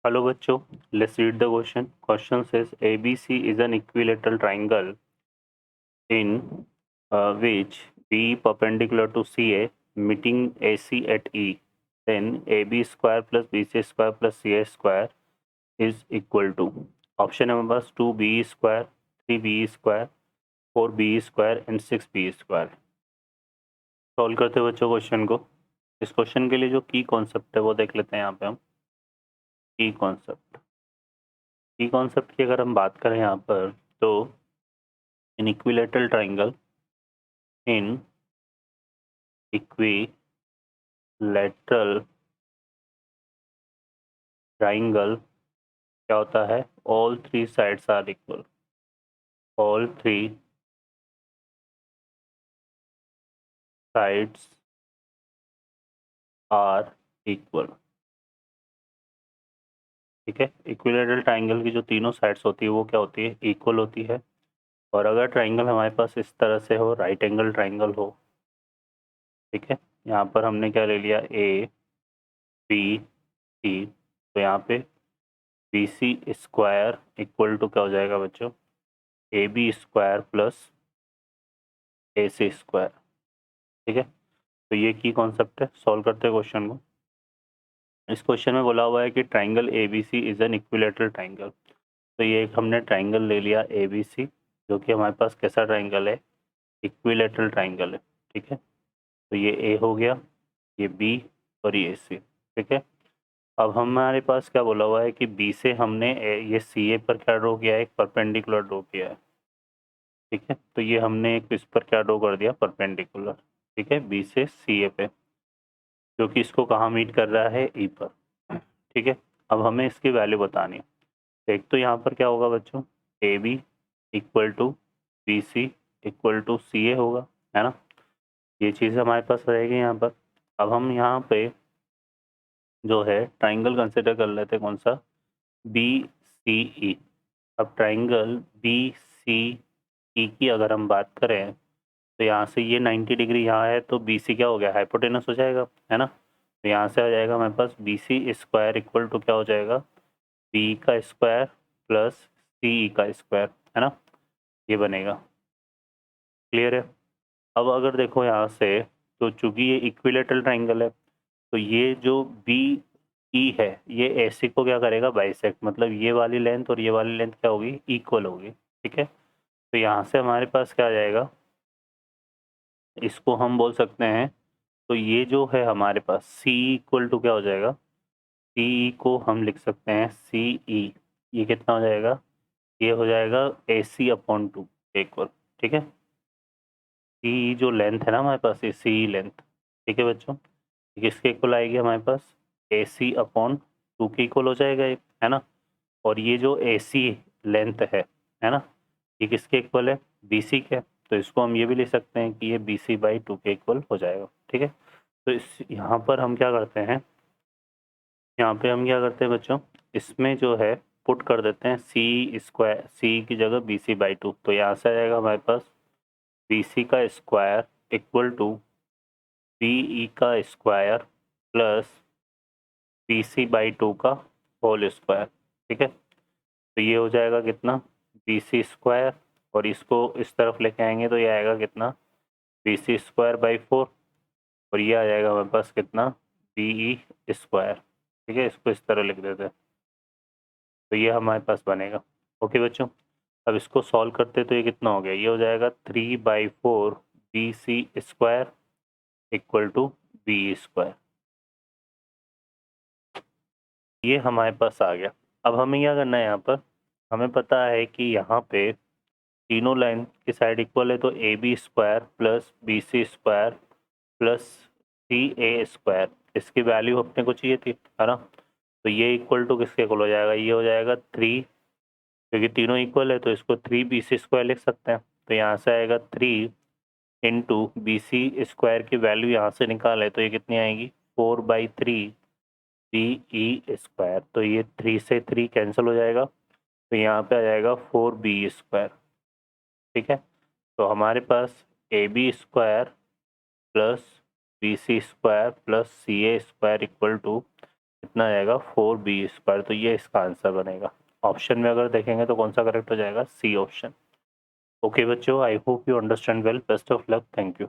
Hello बच्चों, let's read the question. Question says ABC is an equilateral triangle in which B perpendicular to CA meeting AC at E. Then AB square plus BC square plus CA square is equal to option है हमारे पास 2BE square, 3BE square, 4BE square and 6BE square. Solve करते हैं बच्चों question को. इस question के लिए जो की कॉन्सेप्ट है वो देख लेते हैं यहाँ पे हम. की कॉन्सेप्ट की अगर हम बात करें यहाँ पर तो इन इक्विलेटरल ट्राइंगल क्या होता है, all three sides are equal. All three sides are equal. ठीक है, इक्विलेटरल ट्राइंगल की जो तीनों साइड्स होती है वो क्या होती है, इक्वल होती है. और अगर ट्राइंगल हमारे पास इस तरह से हो, राइट एंगल ट्राइंगल हो, ठीक है, यहाँ पर हमने क्या ले लिया, ए बी सी, तो यहाँ पे B C square equal to क्या हो जाएगा बच्चों, A B square plus A C square. ठीक है, तो ये की कॉन्सेप्ट है. सॉल्व करते हैं क्वेश्चन को. इस क्वेश्चन में बोला हुआ है कि triangle A B C is an equilateral triangle. तो ये एक हमने ट्राइंगल ले लिया ए बी सी, जो कि हमारे पास कैसा ट्राइंगल है, इक्विलेटरल ट्राइंगल है. ठीक है, तो ये ए हो गया, ये बी और ये सी. ठीक है, अब हमारे पास क्या बोला हुआ है कि बी से हमने ये सी ए पर क्या ड्रॉ किया है, एक परपेंडिकुलर ड्रॉ किया है. ठीक है, तो ये हमने एक इस पर क्या ड्रॉ कर दिया, परपेंडिकुलर. ठीक है, बी से सी ए पे, जो कि इसको कहाँ मीट कर रहा है, ई पर. ठीक है, अब हमें इसकी वैल्यू बतानी है. एक तो यहाँ पर क्या होगा बच्चों, A B equal to B C equal to C A होगा, है ना. ये चीज़ हमारे पास रहेगी यहाँ पर. अब हम यहाँ पे जो है ट्राइंगल कंसिडर कर लेते हैं, कौन सा, बी सी ई. अब ट्राइंगल बी सी ई की अगर हम बात करें तो यहाँ से ये 90 डिग्री यहाँ है, तो बी सी क्या हो गया, हाइपोटेनस हो जाएगा, है ना. तो यहाँ से आ जाएगा हमारे पास B C square equal to क्या हो जाएगा, बी का स्क्वायर प्लस सी ई का स्क्वायर, है ना. ये बनेगा. क्लियर है. अब अगर देखो यहाँ से, तो चूंकि ये इक्विलेटरल ट्राइंगल है, तो ये जो बी ई है ये ऐसे को क्या करेगा, बाइसेक्ट. मतलब ये वाली लेंथ और ये वाली लेंथ क्या होगी, इक्वल होगी. ठीक है, तो यहाँ से हमारे पास क्या आ जाएगा, इसको हम बोल सकते हैं, तो ये जो है हमारे पास सी इक्वल टू क्या हो जाएगा, सी ई को हम लिख सकते हैं सी ई. ये कितना हो जाएगा, ये हो जाएगा ए सी अपॉन टू इक्वल. ठीक है, सी ई जो लेंथ है ना हमारे पास, ये सी ई लेंथ. ठीक है बच्चों, ये किसके इक्वल आएगी हमारे पास, ए सी अपॉन टू के इक्वल हो जाएगा ये, है ना. और ये जो ए सी लेंथ है ना, ये किसके इक्वल है, बी सी के. तो इसको हम ये भी लिख सकते हैं कि ये बी सी बाई टू के इक्वल हो जाएगा. ठीक है, तो इस यहाँ पर हम क्या करते हैं, यहाँ पे हम क्या करते हैं बच्चों, इसमें जो है पुट कर देते हैं सी स्क्वायर, सी की जगह बी सी बाई टू. तो यहाँ से आ जाएगा हमारे पास बी सी का square equal to B E का square plus B C by two का होल स्क्वायर. ठीक है, तो ये हो जाएगा कितना, बी सी स्क्वायर, और इसको इस तरफ लेके आएंगे तो ये आएगा कितना, B C square by four, और ये आ जाएगा हमारे पास कितना, बी ई स्क्वायर. ठीक है, इसको इस तरह लिख देते हैं, तो ये हमारे पास बनेगा. ओके बच्चों, अब इसको सॉल्व करते तो ये कितना हो गया, ये हो जाएगा 3/4 B C square equal to B square. ये हमारे पास आ गया. अब हमें क्या करना है, यहाँ पर हमें पता है कि यहाँ पे तीनों लाइन की साइड इक्वल है, तो A B square plus B C square plus C A square, इसकी वैल्यू अपने को चाहिए थी, है ना. तो ये इक्वल टू किसके इक्वल हो जाएगा, ये हो जाएगा 3, क्योंकि तीनों इक्वल है तो इसको 3 BC स्क्वायर लिख सकते हैं. तो यहाँ से आएगा 3 इंटू बी सी स्क्वायर की वैल्यू यहाँ से निकाले तो ये कितनी आएगी, 4/3 बी ई स्क्वायर. तो ये 3 से 3 कैंसिल हो जाएगा, तो यहाँ पे आ जाएगा 4B स्क्वायर. ठीक है, तो हमारे पास A B square plus B C square plus C A square equal to कितना आएगा 4b²। तो ये इसका आंसर बनेगा। ऑप्शन में अगर देखेंगे तो कौन सा करेक्ट हो जाएगा, सी ऑप्शन। ओके बच्चों, I hope you understand well. Best of luck. Thank you.